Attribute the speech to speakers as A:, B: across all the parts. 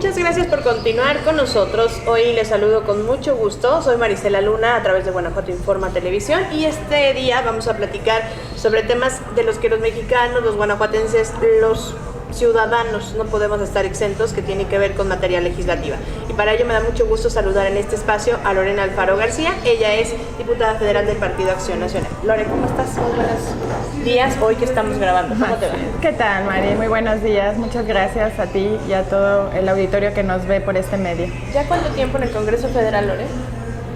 A: Muchas gracias por continuar con nosotros. Hoy les saludo con mucho gusto. Soy Marisela Luna a través de Guanajuato Informa Televisión y este día vamos a platicar sobre temas de los que los mexicanos, los guanajuatenses, los ciudadanos no podemos estar exentos, que tiene que ver con materia legislativa. Y para ello me da mucho gusto saludar en este espacio a Lorena Alfaro García. Ella es diputada federal del Partido Acción Nacional. Lore, ¿cómo estás? Muy buenos días, hoy que estamos grabando. ¿Cómo te va?
B: ¿Qué tal, Mari? Muy buenos días. Muchas gracias a ti y a todo el auditorio que nos ve por este medio.
A: ¿Ya cuánto tiempo en el Congreso Federal, Lore?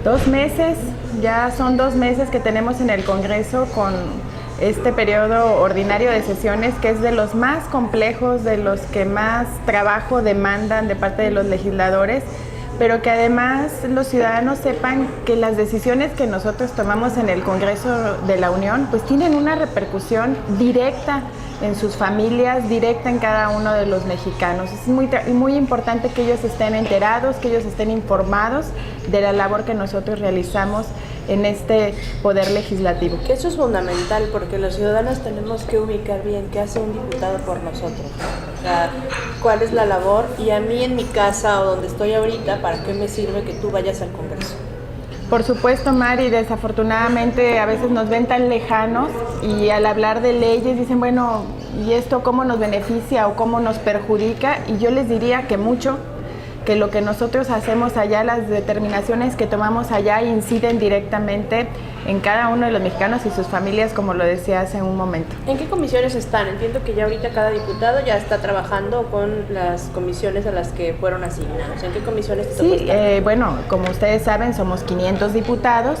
B: 2 meses, ya son 2 meses que tenemos en el Congreso con este periodo ordinario de sesiones, que es de los más complejos, de los que más trabajo demandan de parte de los legisladores, pero que además los ciudadanos sepan que las decisiones que nosotros tomamos en el Congreso de la Unión pues tienen una repercusión directa en sus familias, directa en cada uno de los mexicanos. Es muy importante que ellos estén enterados, que ellos estén informados de la labor que nosotros realizamos en este poder legislativo.
A: Que eso es fundamental, porque los ciudadanos tenemos que ubicar bien qué hace un diputado por nosotros, ¿no? O sea, cuál es la labor, y a mí en mi casa o donde estoy ahorita, ¿para qué me sirve que tú vayas al Congreso?
B: Por supuesto, Mari, desafortunadamente a veces nos ven tan lejanos y al hablar de leyes dicen, bueno, ¿y esto cómo nos beneficia o cómo nos perjudica? Y yo les diría que mucho, que lo que nosotros hacemos allá, las determinaciones que tomamos allá inciden directamente en cada uno de los mexicanos y sus familias, como lo decía hace un momento.
A: ¿En qué comisiones están? Entiendo que ya ahorita cada diputado ya está trabajando con las comisiones a las que fueron asignados. ¿En qué comisiones te tocó estar?
B: Bueno, como ustedes saben, somos 500 diputados.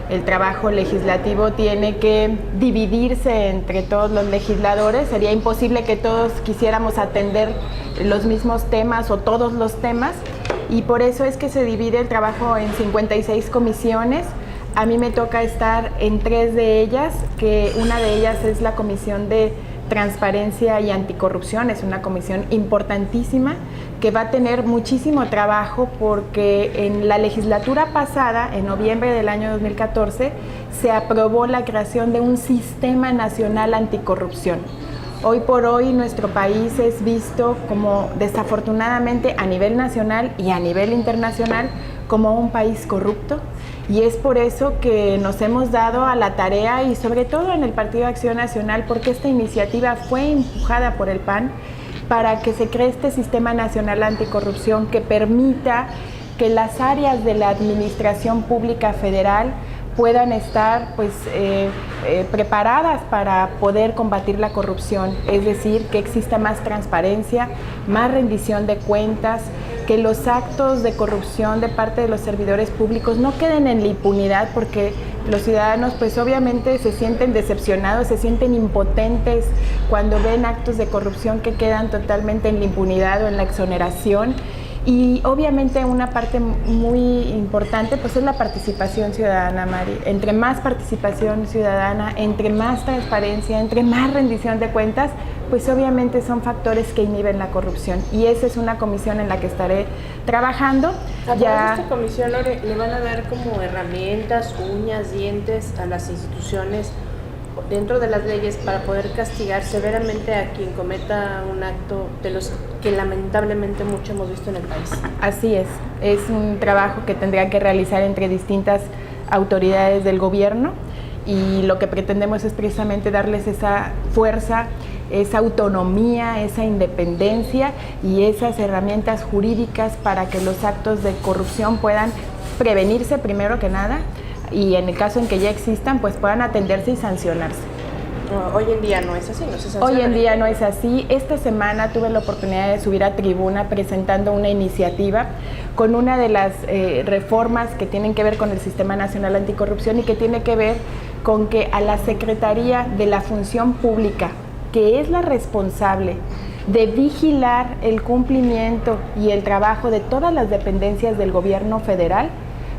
B: El trabajo legislativo tiene que dividirse entre todos los legisladores. Sería imposible que todos quisiéramos atender los mismos temas o todos los temas, y por eso es que se divide el trabajo en 56 comisiones. A mí me toca estar en 3 de ellas, que una de ellas es la Comisión de Transparencia y Anticorrupción. Es una comisión importantísima que va a tener muchísimo trabajo, porque en la legislatura pasada, en noviembre del año 2014, se aprobó la creación de un Sistema Nacional Anticorrupción. Hoy por hoy nuestro país es visto como, desafortunadamente, a nivel nacional y a nivel internacional, como un país corrupto, y es por eso que nos hemos dado a la tarea, y sobre todo en el Partido Acción Nacional, porque esta iniciativa fue empujada por el PAN, para que se cree este Sistema Nacional Anticorrupción que permita que las áreas de la Administración Pública Federal puedan estar preparadas para poder combatir la corrupción, es decir, que exista más transparencia, más rendición de cuentas, que los actos de corrupción de parte de los servidores públicos no queden en la impunidad, porque los ciudadanos pues obviamente se sienten decepcionados, se sienten impotentes cuando ven actos de corrupción que quedan totalmente en la impunidad o en la exoneración. Y obviamente una parte muy importante pues es la participación ciudadana, Mari. Entre más participación ciudadana, entre más transparencia, entre más rendición de cuentas, pues obviamente son factores que inhiben la corrupción. Y esa es una comisión en la que estaré trabajando.
A: A esta comisión, Lore, le van a dar como herramientas, uñas, dientes a las instituciones dentro de las leyes para poder castigar severamente a quien cometa un acto de los que lamentablemente mucho hemos visto en el país.
B: Así es un trabajo que tendrá que realizar entre distintas autoridades del gobierno, y lo que pretendemos es precisamente darles esa fuerza, esa autonomía, esa independencia y esas herramientas jurídicas para que los actos de corrupción puedan prevenirse primero que nada, y en el caso en que ya existan, pues puedan atenderse y sancionarse.
A: Hoy en día no es así, no se sanciona.
B: Hoy en día no es así. Esta semana tuve la oportunidad de subir a tribuna presentando una iniciativa con una de las reformas que tienen que ver con el Sistema Nacional Anticorrupción, y que tiene que ver con que a la Secretaría de la Función Pública, que es la responsable de vigilar el cumplimiento y el trabajo de todas las dependencias del gobierno federal,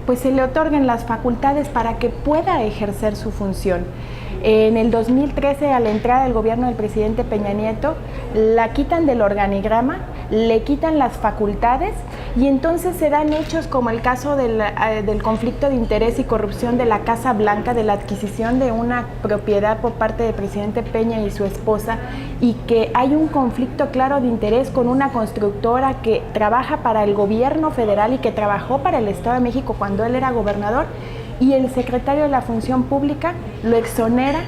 B: pues se le otorguen las facultades para que pueda ejercer su función. En el 2013, a la entrada del gobierno del presidente Peña Nieto, la quitan del organigrama, le quitan las facultades Y entonces se dan hechos como el caso del conflicto de interés y corrupción de la Casa Blanca, de la adquisición de una propiedad por parte del presidente Peña y su esposa, y que hay un conflicto claro de interés con una constructora que trabaja para el gobierno federal y que trabajó para el Estado de México cuando él era gobernador, y el secretario de la Función Pública lo exonera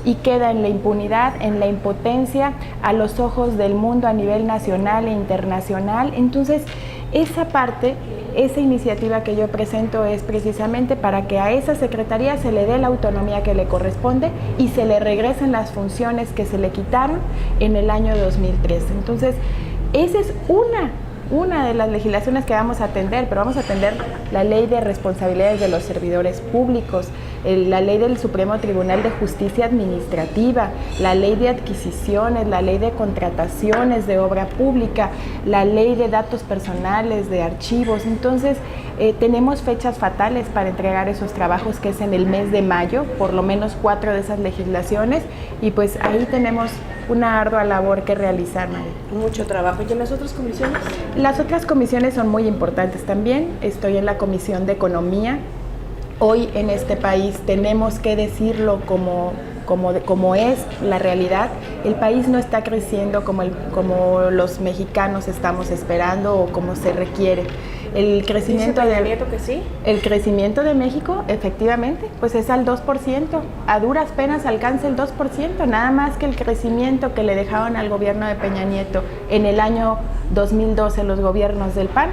B: y queda en la impunidad, en la impotencia, a los ojos del mundo a nivel nacional e internacional. Entonces, esa parte, esa iniciativa que yo presento es precisamente para que a esa secretaría se le dé la autonomía que le corresponde y se le regresen las funciones que se le quitaron en el año 2013. Entonces, esa es una de las legislaciones que vamos a atender, pero vamos a atender la ley de responsabilidades de los servidores públicos, la ley del Supremo Tribunal de Justicia Administrativa, la ley de adquisiciones, la ley de contrataciones de obra pública, la ley de datos personales, de archivos. Entonces, tenemos fechas fatales para entregar esos trabajos, que es en el mes de mayo, por lo menos 4 de esas legislaciones, y pues ahí tenemos una ardua labor que realizar, María.
A: Mucho trabajo. ¿Y en las otras comisiones?
B: Las otras comisiones son muy importantes también. Estoy en la Comisión de Economía. Hoy en este país tenemos que decirlo como es la realidad. El país no está creciendo como los mexicanos estamos esperando o como se requiere. El crecimiento
A: que sí.
B: El crecimiento de México, efectivamente, pues es al 2%. A duras penas alcanza el 2%, nada más que el crecimiento que le dejaron al gobierno de Peña Nieto en el año 2012 los gobiernos del PAN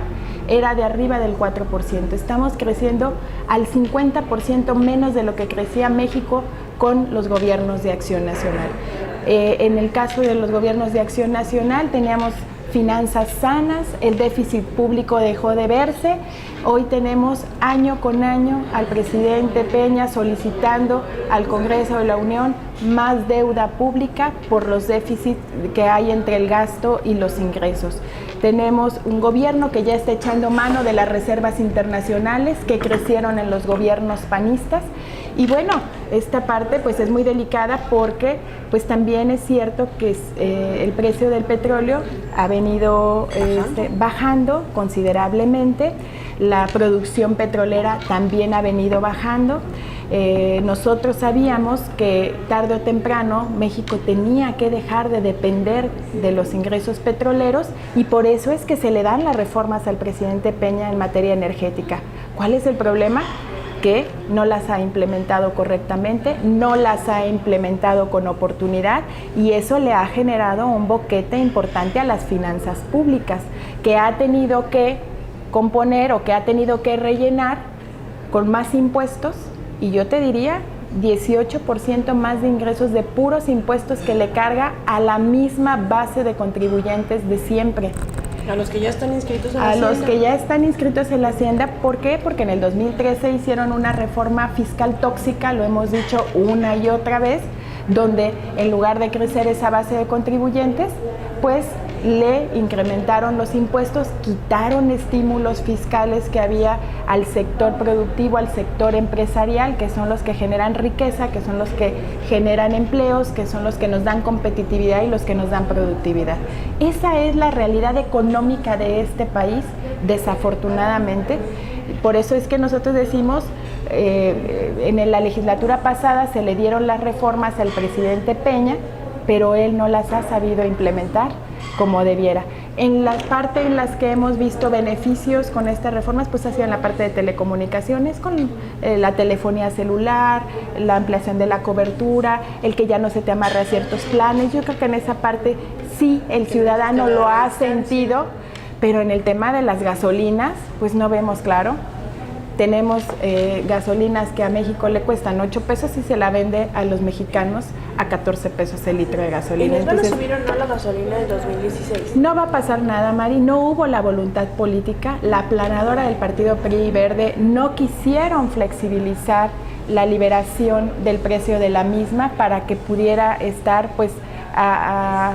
B: era de arriba del 4%. Estamos creciendo al 50% menos de lo que crecía México con los gobiernos de Acción Nacional. En el caso de los gobiernos de Acción Nacional teníamos finanzas sanas, el déficit público dejó de verse. Hoy tenemos año con año al presidente Peña solicitando al Congreso de la Unión más deuda pública por los déficits que hay entre el gasto y los ingresos. Tenemos un gobierno que ya está echando mano de las reservas internacionales que crecieron en los gobiernos panistas. Y bueno, esta parte pues es muy delicada porque pues también es cierto que el precio del petróleo ha venido bajando considerablemente, la producción petrolera también ha venido bajando. Nosotros sabíamos que tarde o temprano México tenía que dejar de depender de los ingresos petroleros y por eso es que se le dan las reformas al presidente Peña en materia energética. ¿Cuál es el problema? Que no las ha implementado correctamente, no las ha implementado con oportunidad y eso le ha generado un boquete importante a las finanzas públicas que ha tenido que componer o que ha tenido que rellenar con más impuestos y yo te diría 18% más de ingresos de puros impuestos que le carga a la misma base de contribuyentes de siempre.
A: A los que ya están inscritos en la Hacienda.
B: A los que ya están inscritos en la Hacienda. ¿Por qué? Porque en el 2013 hicieron una reforma fiscal tóxica, lo hemos dicho una y otra vez, donde en lugar de crecer esa base de contribuyentes, pues le incrementaron los impuestos, quitaron estímulos fiscales que había al sector productivo, al sector empresarial, que son los que generan riqueza, que son los que generan empleos, que son los que nos dan competitividad y los que nos dan productividad. Esa es la realidad económica de este país, desafortunadamente. Por eso es que nosotros decimos, en la legislatura pasada se le dieron las reformas al presidente Peña, pero él no las ha sabido implementar como debiera. En la parte en las que hemos visto beneficios con estas reformas, pues ha sido en la parte de telecomunicaciones, con la telefonía celular, la ampliación de la cobertura, el que ya no se te amarra a ciertos planes. Yo creo que en esa parte sí el ciudadano lo ha sentido, pero en el tema de las gasolinas, pues no vemos claro. Tenemos gasolinas que a México le cuestan 8 pesos y se la vende a los mexicanos a 14 pesos el litro de gasolina.
A: ¿Y nos van a subir o no la gasolina del 2016?
B: No va a pasar nada, Mari. No hubo la voluntad política. La planadora del partido PRI y Verde no quisieron flexibilizar la liberación del precio de la misma para que pudiera estar pues a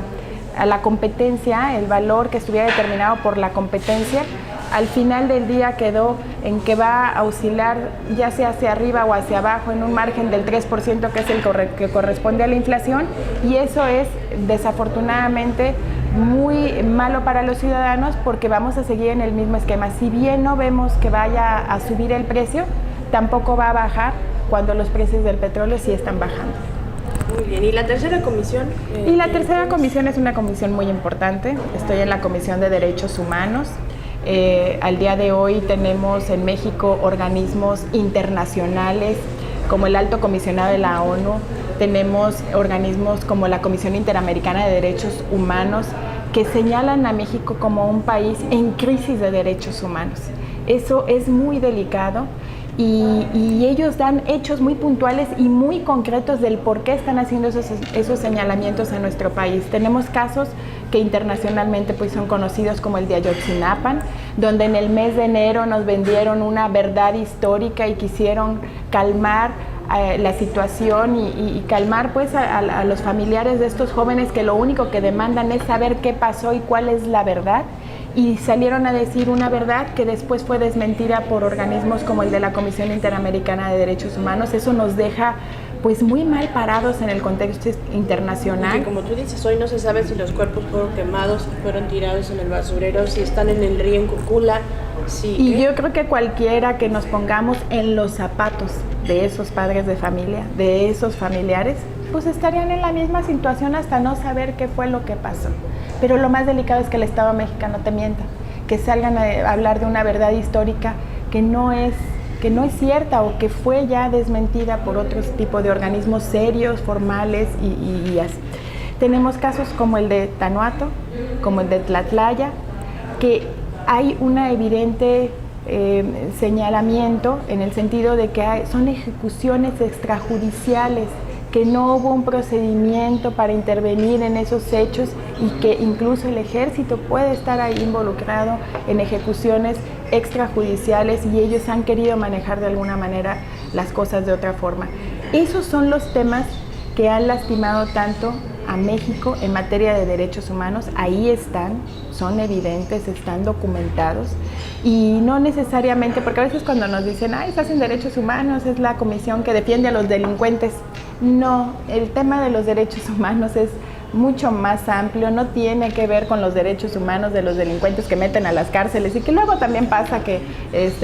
B: la competencia, el valor que estuviera determinado por la competencia. Al final del día quedó en que va a oscilar ya sea hacia arriba o hacia abajo en un margen del 3%, que es el que corresponde a la inflación, y eso es desafortunadamente muy malo para los ciudadanos porque vamos a seguir en el mismo esquema. Si bien no vemos que vaya a subir el precio, tampoco va a bajar cuando los precios del petróleo sí están bajando.
A: Muy bien, ¿y la tercera comisión?
B: Y la tercera comisión es una comisión muy importante. Estoy en la Comisión de Derechos Humanos. Al día de hoy tenemos en México organismos internacionales como el Alto Comisionado de la ONU, tenemos organismos como la Comisión Interamericana de Derechos Humanos que señalan a México como un país en crisis de derechos humanos. Eso es muy delicado. Y ellos dan hechos muy puntuales y muy concretos del por qué están haciendo esos señalamientos en nuestro país. Tenemos casos que internacionalmente pues son conocidos como el de Ayotzinapa, donde en el mes de enero nos vendieron una verdad histórica y quisieron calmar la situación y calmar pues a los familiares de estos jóvenes que lo único que demandan es saber qué pasó y cuál es la verdad. Y salieron a decir una verdad que después fue desmentida por organismos como el de la Comisión Interamericana de Derechos Humanos. Eso nos deja pues muy mal parados en el contexto internacional.
A: Y como tú dices, hoy no se sabe si los cuerpos fueron quemados, si fueron tirados en el basurero, si están en el río en Cocula.
B: Y yo creo que cualquiera que nos pongamos en los zapatos de esos padres de familia, de esos familiares, pues estarían en la misma situación hasta no saber qué fue lo que pasó. Pero lo más delicado es que el Estado mexicano te mienta, que salgan a hablar de una verdad histórica que no es cierta o que fue ya desmentida por otros tipos de organismos serios, formales y así. Tenemos casos como el de Tanuato, como el de Tlatlaya, que hay una evidente señalamiento en el sentido de que son ejecuciones extrajudiciales, que no hubo un procedimiento para intervenir en esos hechos y que incluso el ejército puede estar ahí involucrado en ejecuciones extrajudiciales y ellos han querido manejar de alguna manera las cosas de otra forma. Esos son los temas que han lastimado tanto a México en materia de derechos humanos. Ahí están, son evidentes, están documentados y no necesariamente, porque a veces cuando nos dicen, estás en derechos humanos, es la comisión que defiende a los delincuentes. No, el tema de los derechos humanos es mucho más amplio, no tiene que ver con los derechos humanos de los delincuentes que meten a las cárceles y que luego también pasa que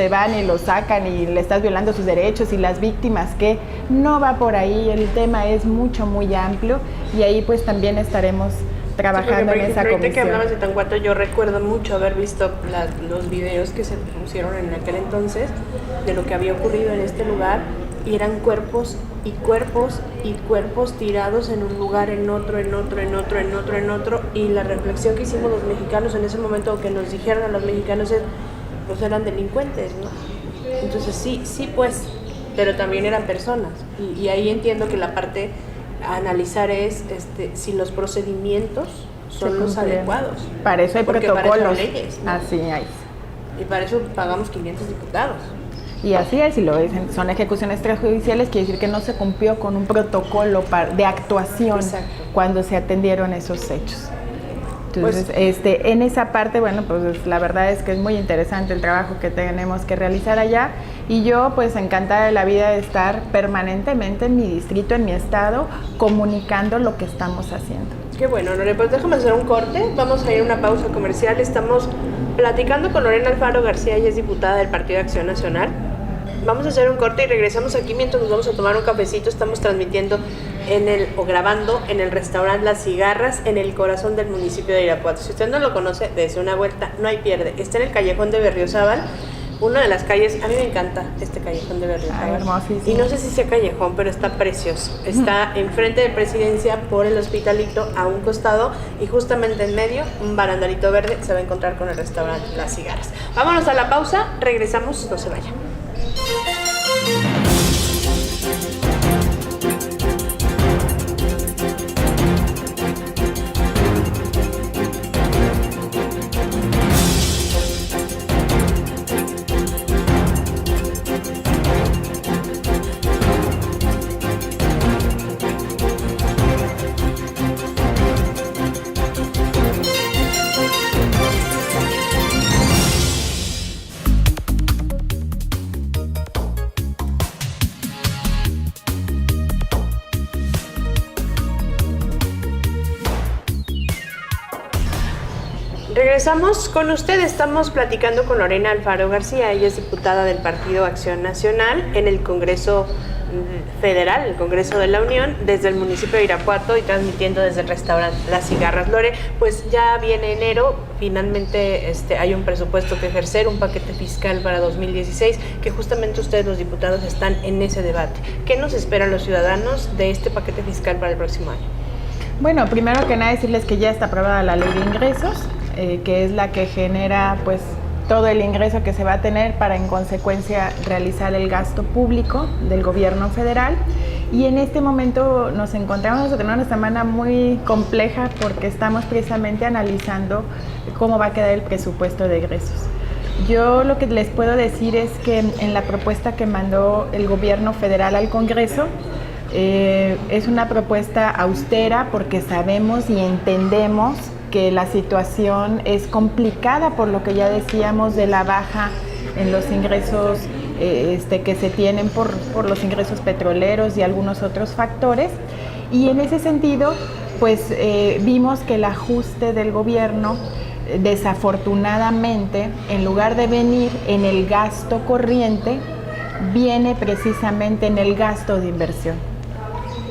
B: van y los sacan y le estás violando sus derechos y las víctimas, que no va por ahí, el tema es muy amplio y ahí pues también estaremos trabajando en esa comisión.
A: Que hablabas de Tanuato, yo recuerdo mucho haber visto los videos que se pusieron en aquel entonces de lo que había ocurrido en este lugar y eran cuerpos y cuerpos y cuerpos tirados en un lugar, en otro y la reflexión que hicimos los mexicanos en ese momento, que nos dijeron a los mexicanos es, pues eran delincuentes, ¿no? Entonces sí pues, pero también eran personas y ahí entiendo que la parte a analizar es si los procedimientos son los adecuados.
B: Para eso hay protocolos.
A: Para eso hay leyes, ¿no?
B: Así hay.
A: Y para eso pagamos 500 diputados.
B: Y así es, y lo dicen, son ejecuciones extrajudiciales, quiere decir que no se cumplió con un protocolo de actuación. Exacto. Cuando se atendieron esos hechos. Entonces, pues, en esa parte, bueno, pues la verdad es que es muy interesante el trabajo que tenemos que realizar allá y yo pues encantada de la vida de estar permanentemente en mi distrito, en mi estado, comunicando lo que estamos haciendo.
A: Qué bueno, Lore, pues déjame hacer un corte, vamos a ir a una pausa comercial, estamos platicando con Lorena Alfaro García, ella es diputada del Partido de Acción Nacional. Vamos a hacer un corte y regresamos aquí mientras nos vamos a tomar un cafecito. Estamos transmitiendo grabando en el restaurante Las Cigarras, en el corazón del municipio de Irapuato. Si usted no lo conoce, dése una vuelta, no hay pierde. Está en el callejón de Berriozábal, una de las calles, a mí me encanta este callejón de Berriozábal. Y no sé si sea callejón, pero está precioso. Está enfrente de Presidencia, por el Hospitalito, a un costado, y justamente en medio, un barandalito verde, se va a encontrar con el restaurante Las Cigarras. Vámonos a la pausa, regresamos, no se vayan. regresamos con usted. Estamos platicando con Lorena Alfaro García. Ella es diputada del Partido Acción Nacional en el Congreso Federal, el Congreso de la Unión, desde el municipio de Irapuato y transmitiendo desde el restaurante Las Cigarras. Lore, pues ya viene enero, finalmente hay un presupuesto que ejercer, un paquete fiscal para 2016, que justamente ustedes los diputados están en ese debate. ¿Qué nos esperan los ciudadanos de este paquete fiscal para el próximo año?
B: Bueno, primero que nada decirles que ya está aprobada la ley de ingresos, que es la que genera pues todo el ingreso que se va a tener para en consecuencia realizar el gasto público del gobierno federal. Y en este momento nos encontramos en una semana muy compleja porque estamos precisamente analizando cómo va a quedar el presupuesto de egresos. Yo lo que les puedo decir es que en la propuesta que mandó el gobierno federal al Congreso, es una propuesta austera porque sabemos y entendemos que la situación es complicada por lo que ya decíamos de la baja en los ingresos que se tienen por los ingresos petroleros y algunos otros factores. Y en ese sentido, pues vimos que el ajuste del gobierno, desafortunadamente, en lugar de venir en el gasto corriente, viene precisamente en el gasto de inversión.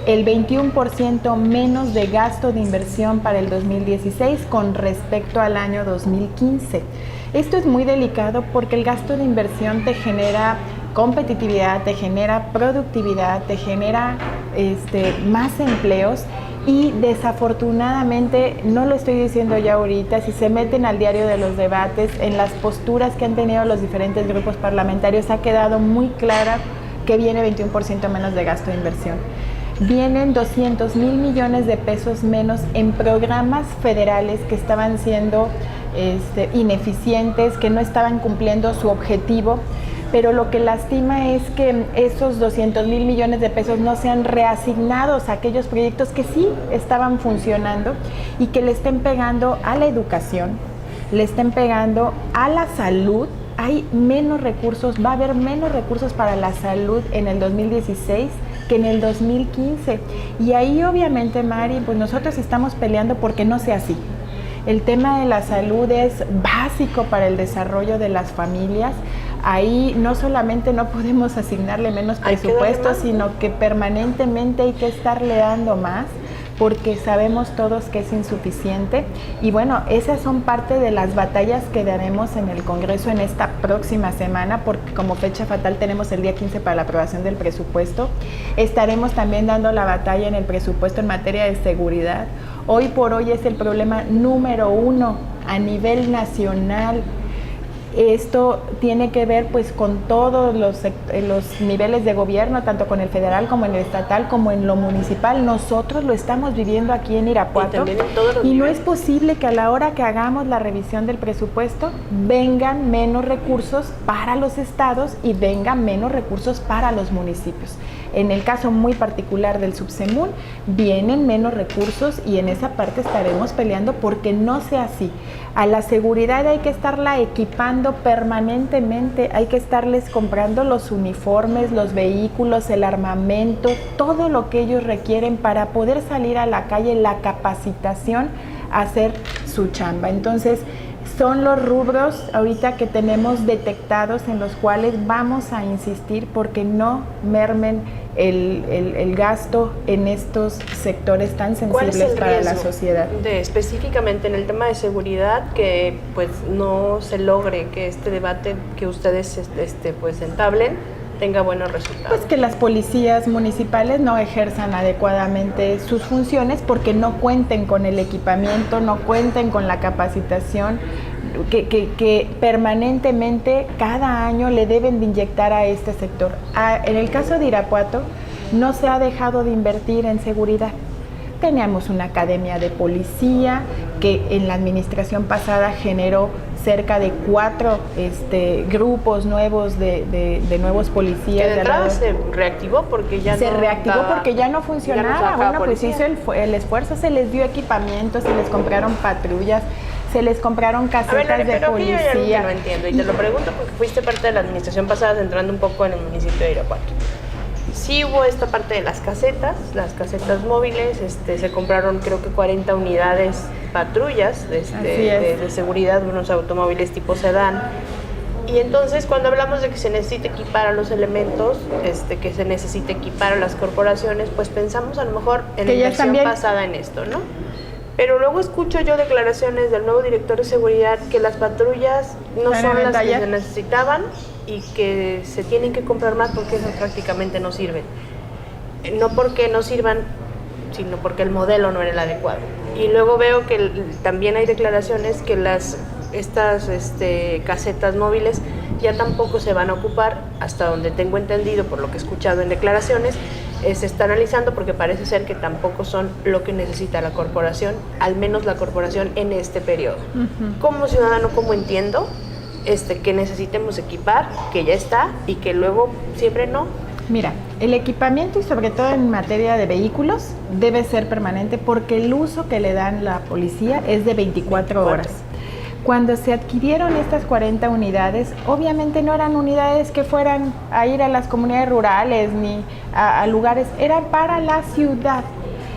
B: El 21% menos de gasto de inversión para el 2016 con respecto al año 2015. Esto es muy delicado porque el gasto de inversión te genera competitividad, te genera productividad, te genera más empleos y desafortunadamente, no lo estoy diciendo ya ahorita, si se meten al diario de los debates, en las posturas que han tenido los diferentes grupos parlamentarios ha quedado muy clara que viene 21% menos de gasto de inversión. Vienen 200,000 millones de pesos menos en programas federales que estaban siendo ineficientes, que no estaban cumpliendo su objetivo, pero lo que lastima es que esos 200,000 millones de pesos no sean reasignados a aquellos proyectos que sí estaban funcionando y que le estén pegando a la educación, le estén pegando a la salud. Hay menos recursos, va a haber menos recursos para la salud en el 2016 que en el 2015. Y ahí obviamente, Mari, pues nosotros estamos peleando porque no sea así. El tema de la salud es básico para el desarrollo de las familias. Ahí no solamente no podemos asignarle menos presupuesto, sino que permanentemente hay que estarle dando más, porque sabemos todos que es insuficiente. Y bueno, esas son parte de las batallas que daremos en el Congreso en esta próxima semana, porque como fecha fatal tenemos el día 15 para la aprobación del presupuesto. Estaremos también dando la batalla en el presupuesto en materia de seguridad. Hoy por hoy es el problema número 1 a nivel nacional. Esto tiene que ver pues con todos los niveles de gobierno, tanto con el federal como en el estatal, como en lo municipal. Nosotros lo estamos viviendo aquí en Irapuato y no es posible que a la hora que hagamos la revisión del presupuesto vengan menos recursos para los estados y vengan menos recursos para los municipios. En el caso muy particular del Subsemún, vienen menos recursos y en esa parte estaremos peleando porque no sea así. A la seguridad hay que estarla equipando permanentemente, hay que estarles comprando los uniformes, los vehículos, el armamento, todo lo que ellos requieren para poder salir a la calle, la capacitación, hacer su chamba. Entonces, son los rubros ahorita que tenemos detectados en los cuales vamos a insistir porque no mermen el gasto en estos sectores tan sensibles para la sociedad.
A: Específicamente en el tema de seguridad, que pues no se logre que este debate que ustedes pues entablen tenga buenos resultados?
B: Pues que las policías municipales no ejerzan adecuadamente sus funciones porque no cuenten con el equipamiento, no cuenten con la capacitación que permanentemente cada año le deben de inyectar a este sector. En el caso de Irapuato no se ha dejado de invertir en seguridad. Teníamos una academia de policía que en la administración pasada generó cerca de 4 grupos nuevos de nuevos policías.
A: Que de entrada se reactivó porque ya
B: no funcionaba. Bueno, pues hizo el esfuerzo, se les dio equipamiento, se les compraron patrullas, se les compraron casetas de policía.
A: Yo ya no entiendo y te lo pregunto porque fuiste parte de la administración pasada, centrando un poco en el municipio de Irapuato. Sí hubo esta parte de las casetas móviles, se compraron creo que 40 unidades patrullas de seguridad, unos automóviles tipo sedán. Y entonces cuando hablamos de que se necesita equipar a los elementos, que se necesita equipar a las corporaciones, pues pensamos a lo mejor en la inversión pasada en esto, ¿no? Pero luego escucho yo declaraciones del nuevo director de seguridad que las patrullas no son las que se necesitaban y que se tienen que comprar más porque esas prácticamente no sirven. No porque no sirvan, sino porque el modelo no era el adecuado. Y luego veo que también hay declaraciones que estas casetas móviles ya tampoco se van a ocupar, hasta donde tengo entendido por lo que he escuchado en declaraciones. Se está analizando porque parece ser que tampoco son lo que necesita la corporación, al menos la corporación en este periodo. Como ciudadano, ¿cómo entiendo que necesitemos equipar, que ya está y que luego siempre no?
B: Mira, el equipamiento y sobre todo en materia de vehículos debe ser permanente porque el uso que le dan la policía es de 24 horas. Cuando se adquirieron estas 40 unidades, obviamente no eran unidades que fueran a ir a las comunidades rurales ni a lugares, eran para la ciudad.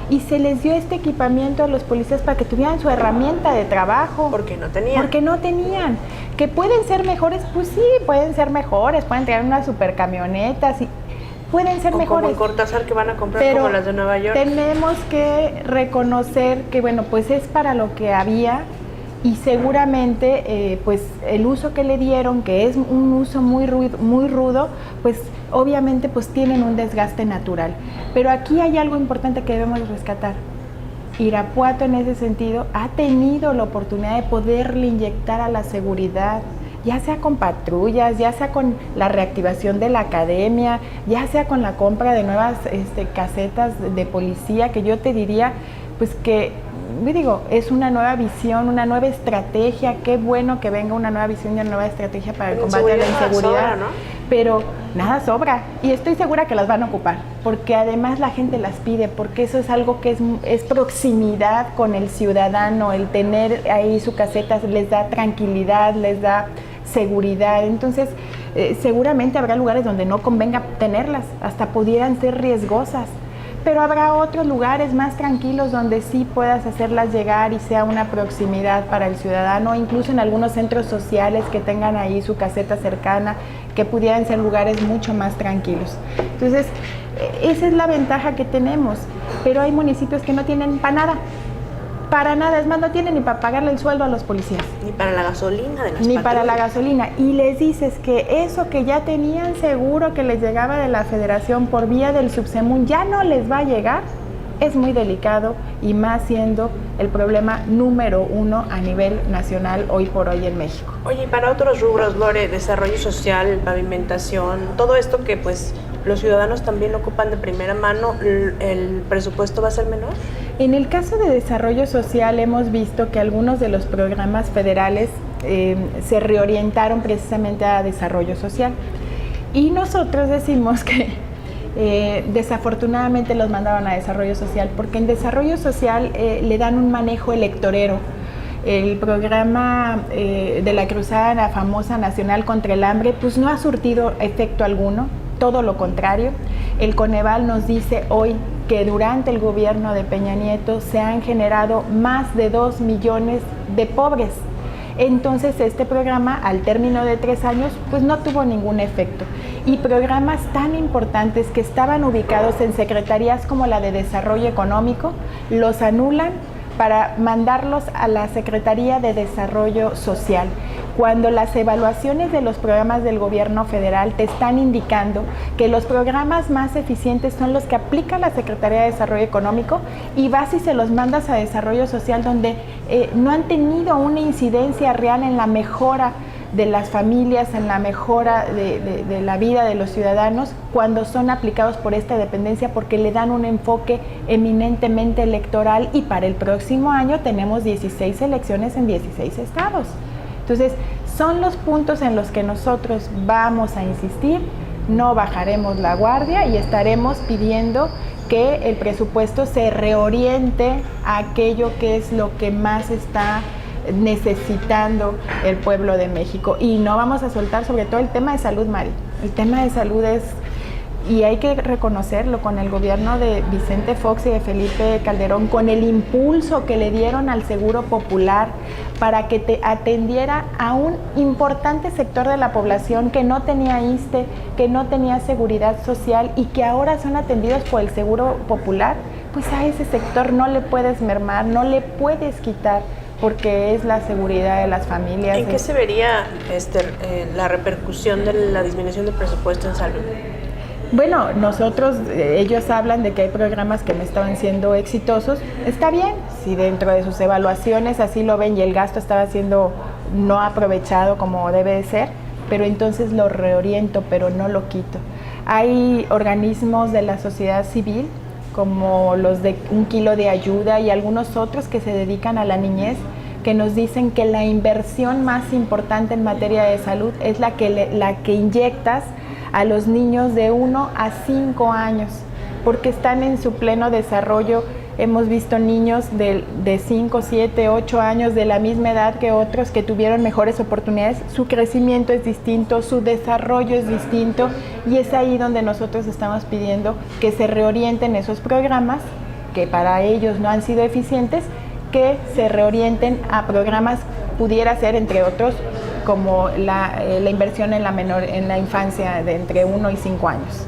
B: Y se les dio este equipamiento a los policías para que tuvieran su herramienta de trabajo.
A: Porque no tenían.
B: Porque no tenían. ¿Que pueden ser mejores? Pues sí, pueden ser mejores, pueden tener unas supercamionetas y pueden ser mejores.
A: Como en Cortázar que van a comprar como las de Nueva York.
B: Tenemos que reconocer que, bueno, pues es para lo que había. Y seguramente pues el uso que le dieron, que es un uso muy rudo, pues obviamente pues tienen un desgaste natural. Pero aquí hay algo importante que debemos rescatar. Irapuato en ese sentido ha tenido la oportunidad de poderle inyectar a la seguridad, ya sea con patrullas, ya sea con la reactivación de la academia, ya sea con la compra de nuevas casetas de policía, que yo te diría pues que es una nueva visión, una nueva estrategia. Qué bueno que venga una nueva visión y una nueva estrategia para el combate a la inseguridad.
A: Sobra, ¿no?
B: Pero nada sobra. Y estoy segura que las van a ocupar, porque además la gente las pide, porque eso es algo que es proximidad con el ciudadano. El tener ahí su caseta les da tranquilidad, les da seguridad. Entonces, seguramente habrá lugares donde no convenga tenerlas, hasta pudieran ser riesgosas. Pero habrá otros lugares más tranquilos donde sí puedas hacerlas llegar y sea una proximidad para el ciudadano, incluso en algunos centros sociales que tengan ahí su caseta cercana, que pudieran ser lugares mucho más tranquilos. Entonces, esa es la ventaja que tenemos, pero hay municipios que no tienen para nada, es más, no tienen ni para pagarle el sueldo a los policías.
A: Ni para la gasolina de las
B: Ni
A: patrullas.
B: para la gasolina. Y les dices que eso que ya tenían seguro que les llegaba de la Federación por vía del Subsemun ya no les va a llegar, es muy delicado, y más siendo el problema número 1 a nivel nacional hoy por hoy en México.
A: Oye, y para otros rubros, Lore, desarrollo social, pavimentación, todo esto que pues los ciudadanos también ocupan de primera mano, ¿el presupuesto va a ser menor?
B: En el caso de desarrollo social hemos visto que algunos de los programas federales se reorientaron precisamente a desarrollo social, y nosotros decimos que desafortunadamente los mandaban a desarrollo social porque en desarrollo social le dan un manejo electorero. El programa de la Cruzada Famosa Nacional contra el Hambre pues no ha surtido efecto alguno, todo lo contrario. El Coneval nos dice hoy que durante el gobierno de Peña Nieto se han generado más de 2 millones de pobres. Entonces este programa al término de 3 años pues no tuvo ningún efecto, y programas tan importantes que estaban ubicados en secretarías como la de Desarrollo Económico los anulan para mandarlos a la Secretaría de Desarrollo Social, cuando las evaluaciones de los programas del gobierno federal te están indicando que los programas más eficientes son los que aplica la Secretaría de Desarrollo Económico, y vas y se los mandas a Desarrollo Social, donde no han tenido una incidencia real en la mejora de las familias, en la mejora de la vida de los ciudadanos, cuando son aplicados por esta dependencia, porque le dan un enfoque eminentemente electoral, y para el próximo año tenemos 16 elecciones en 16 estados. Entonces, son los puntos en los que nosotros vamos a insistir, no bajaremos la guardia y estaremos pidiendo que el presupuesto se reoriente a aquello que es lo que más está necesitando el pueblo de México. Y no vamos a soltar sobre todo el tema de salud, Mari. El tema de salud es y hay que reconocerlo, con el gobierno de Vicente Fox y de Felipe Calderón, con el impulso que le dieron al Seguro Popular para que te atendiera a un importante sector de la población que no tenía ISSSTE, que no tenía seguridad social y que ahora son atendidos por el Seguro Popular, pues a ese sector no le puedes mermar, no le puedes quitar, porque es la seguridad de las familias.
A: ¿En qué se vería la repercusión de la disminución del presupuesto en salud?
B: Bueno, ellos hablan de que hay programas que no estaban siendo exitosos. Está bien, si dentro de sus evaluaciones así lo ven y el gasto estaba siendo no aprovechado como debe de ser, pero entonces lo reoriento, pero no lo quito. Hay organismos de la sociedad civil, como los de Un Kilo de Ayuda y algunos otros que se dedican a la niñez, que nos dicen que la inversión más importante en materia de salud es la que inyectas a los niños de 1 a 5 años, porque están en su pleno desarrollo. Hemos visto niños de 5, 7, 8 años de la misma edad que otros que tuvieron mejores oportunidades. Su crecimiento es distinto, su desarrollo es distinto, y es ahí donde nosotros estamos pidiendo que se reorienten esos programas que para ellos no han sido eficientes, que se reorienten a programas, pudiera ser entre otros, como la inversión en la infancia de entre 1 y 5 años.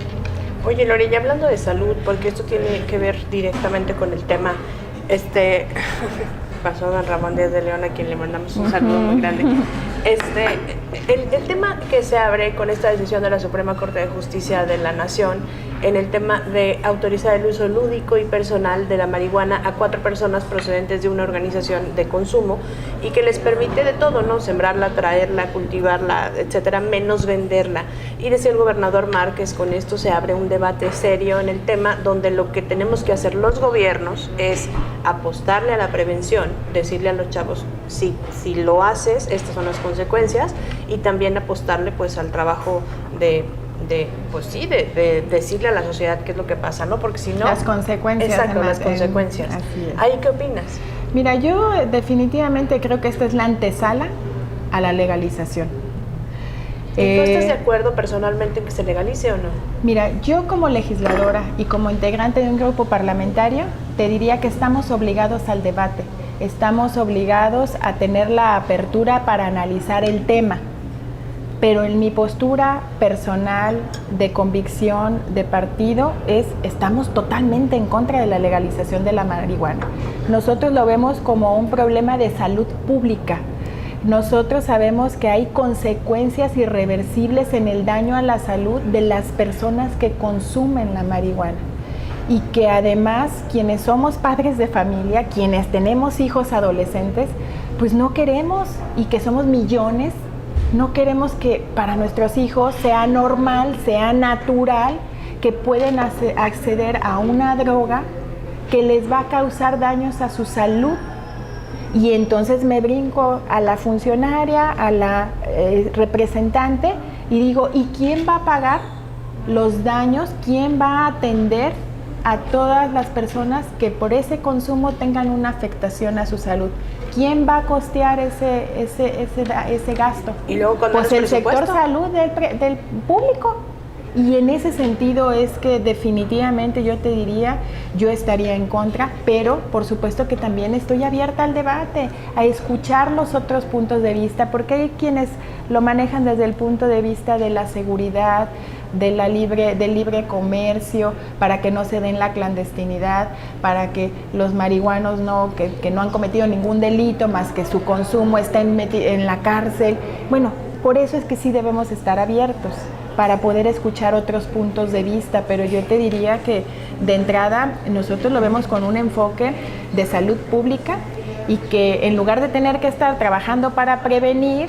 A: Oye, Lore, ya hablando de salud, porque esto tiene que ver directamente con el tema, pasó don Ramón Díaz de León, a quien le mandamos un saludo muy grande. El tema que se abre con esta decisión de la Suprema Corte de Justicia de la Nación en el tema de autorizar el uso lúdico y personal de la marihuana a 4 personas procedentes de una organización de consumo, y que les permite de todo, ¿no? Sembrarla, traerla, cultivarla, etcétera, menos venderla. Y decía el gobernador Márquez, con esto se abre un debate serio en el tema, donde lo que tenemos que hacer los gobiernos es apostarle a la prevención, decirle a los chavos, si lo haces, estas son las consecuencias, y también apostarle pues al trabajo de decirle a la sociedad qué es lo que pasa, ¿no? Porque si no...
B: Las consecuencias.
A: Exacto, las consecuencias.
B: Así es.
A: ¿Ahí qué opinas?
B: Mira, yo definitivamente creo que esta es la antesala a la legalización.
A: ¿Y tú estás de acuerdo personalmente en que se legalice o no?
B: Mira, yo como legisladora y como integrante de un grupo parlamentario, te diría que estamos obligados al debate, estamos obligados a tener la apertura para analizar el tema. Pero en mi postura personal, de convicción, de partido, estamos totalmente en contra de la legalización de la marihuana. Nosotros lo vemos como un problema de salud pública. Nosotros sabemos que hay consecuencias irreversibles en el daño a la salud de las personas que consumen la marihuana. Y que además, quienes somos padres de familia, quienes tenemos hijos adolescentes, pues no queremos, y que somos millones, no queremos que para nuestros hijos sea normal, sea natural, que pueden acceder a una droga que les va a causar daños a su salud. Y entonces me brinco a la funcionaria, a la representante, y digo, ¿y quién va a pagar los daños? ¿Quién va a atender a todas las personas que por ese consumo tengan una afectación a su salud? ¿Quién va a costear ese gasto?
A: Y luego,
B: pues el sector salud del público. Y en ese sentido es que definitivamente yo te diría, yo estaría en contra, pero por supuesto que también estoy abierta al debate, a escuchar los otros puntos de vista, porque hay quienes lo manejan desde el punto de vista de la seguridad, del libre comercio, para que no se den la clandestinidad, para que los marihuanos que no han cometido ningún delito más que su consumo estén en la cárcel. Bueno, por eso es que sí debemos estar abiertos para poder escuchar otros puntos de vista, pero yo te diría que de entrada nosotros lo vemos con un enfoque de salud pública, y que en lugar de tener que estar trabajando para prevenir,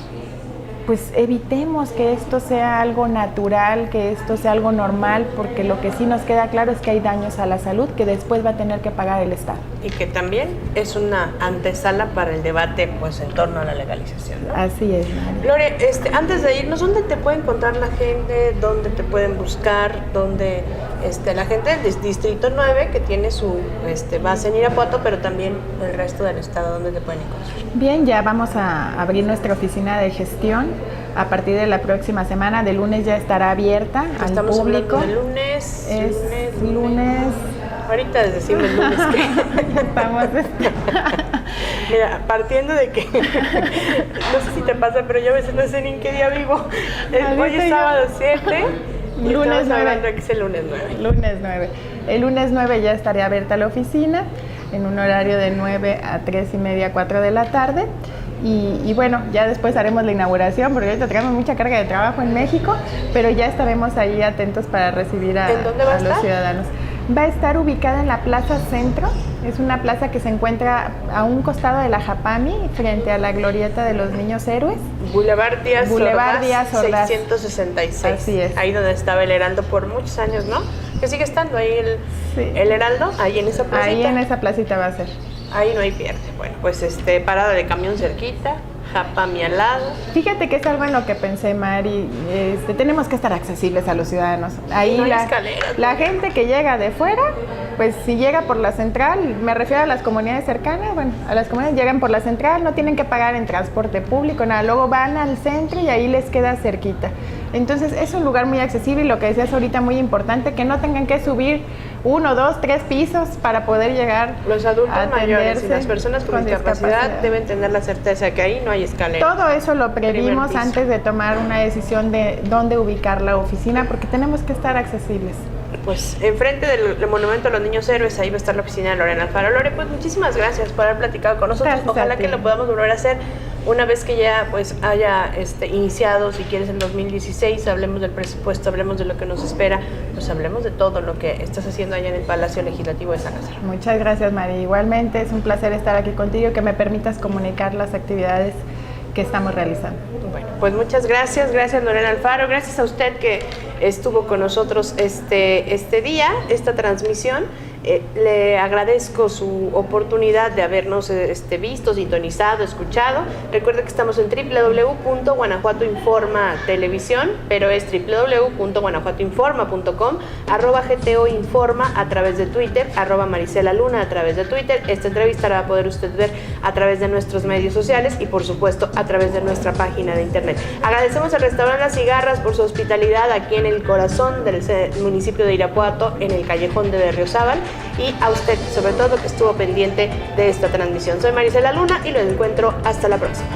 B: pues evitemos que esto sea algo natural, que esto sea algo normal, porque lo que sí nos queda claro es que hay daños a la salud que después va a tener que pagar el Estado.
A: Y que también es una antesala para el debate pues en torno a la legalización, ¿no?
B: Así es, María.
A: Lore, antes de irnos, ¿dónde te puede encontrar la gente? ¿Dónde te pueden buscar? ¿Dónde la gente del Distrito 9 que tiene su base en Irapuato, pero también el resto del estado, ¿dónde te pueden encontrar?
B: Bien, ya vamos a abrir nuestra oficina de gestión a partir de la próxima semana. De lunes ya estará abierta al
A: Estamos
B: público.
A: Hablando de lunes.
B: Es lunes.
A: Ahorita les decimos lunes que
B: estamos.
A: Mira, partiendo de que no sé si te pasa, pero yo a veces no sé ni en qué día vivo. Hoy es sábado 7.
B: Lunes 9.
A: Que es el lunes 9.
B: Lunes 9. El lunes 9 ya estaré abierta la oficina en un horario de 9 a 3:30, 4 de la tarde. Y bueno, ya después haremos la inauguración porque ahorita tenemos mucha carga de trabajo en México, pero ya estaremos ahí atentos para recibir a los ciudadanos. Va a estar ubicada en la Plaza Centro, es una plaza que se encuentra a un costado de la Japami, frente a la glorieta de los Niños Héroes.
A: Boulevard Díaz Ordaz, 666.
B: Así es.
A: Ahí donde estaba el Heraldo por muchos años, ¿no? Que sigue estando ahí el Heraldo, ahí en esa placita.
B: Ahí en esa placita va a ser.
A: Ahí no hay pierde. Bueno, pues parada de camión cerquita, Japami al lado.
B: Fíjate que es algo en lo que pensé, Mari. Tenemos que estar accesibles a los ciudadanos. Ahí
A: no hay escaleras,
B: la gente que llega de fuera, pues si llega por la central, me refiero a las comunidades cercanas, bueno, a las comunidades llegan por la central, no tienen que pagar en transporte público, nada, luego van al centro y ahí les queda cerquita. Entonces es un lugar muy accesible y lo que decías ahorita muy importante, que no tengan que subir 1, 2, 3 pisos para poder llegar.
A: Los adultos mayores y las personas con discapacidad deben tener la certeza que ahí no hay escalera.
B: Todo eso lo previmos antes de tomar una decisión de dónde ubicar la oficina, porque tenemos que estar accesibles.
A: Pues enfrente del Monumento a los Niños Héroes, ahí va a estar la oficina de Lorena Alfaro. Lore, pues muchísimas gracias por haber platicado con nosotros.
B: Gracias.
A: Ojalá que lo podamos volver a hacer una vez que ya pues haya iniciado, si quieres, en 2016, hablemos del presupuesto, hablemos de lo que nos espera, pues hablemos de todo lo que estás haciendo allá en el Palacio Legislativo de San Lázaro.
B: Muchas gracias, María. Igualmente es un placer estar aquí contigo y que me permitas comunicar las actividades que estamos realizando.
A: Bueno, pues muchas gracias, Lorena Alfaro, gracias a usted que estuvo con nosotros este día, esta transmisión. Le agradezco su oportunidad de habernos visto, sintonizado, escuchado. Recuerda que estamos en www.guanajuatoinforma televisión, pero es www.guanajuatoinforma.com, @GTOinforma a través de Twitter, @Mariselaluna a través de Twitter. Esta entrevista la va a poder usted ver a través de nuestros medios sociales y por supuesto a través de nuestra página de internet. Agradecemos al restaurante Las Cigarras por su hospitalidad aquí en el corazón del municipio de Irapuato, en el callejón de Berriozábal, y a usted sobre todo que estuvo pendiente de esta transmisión. Soy Marisela Luna y lo encuentro hasta la próxima.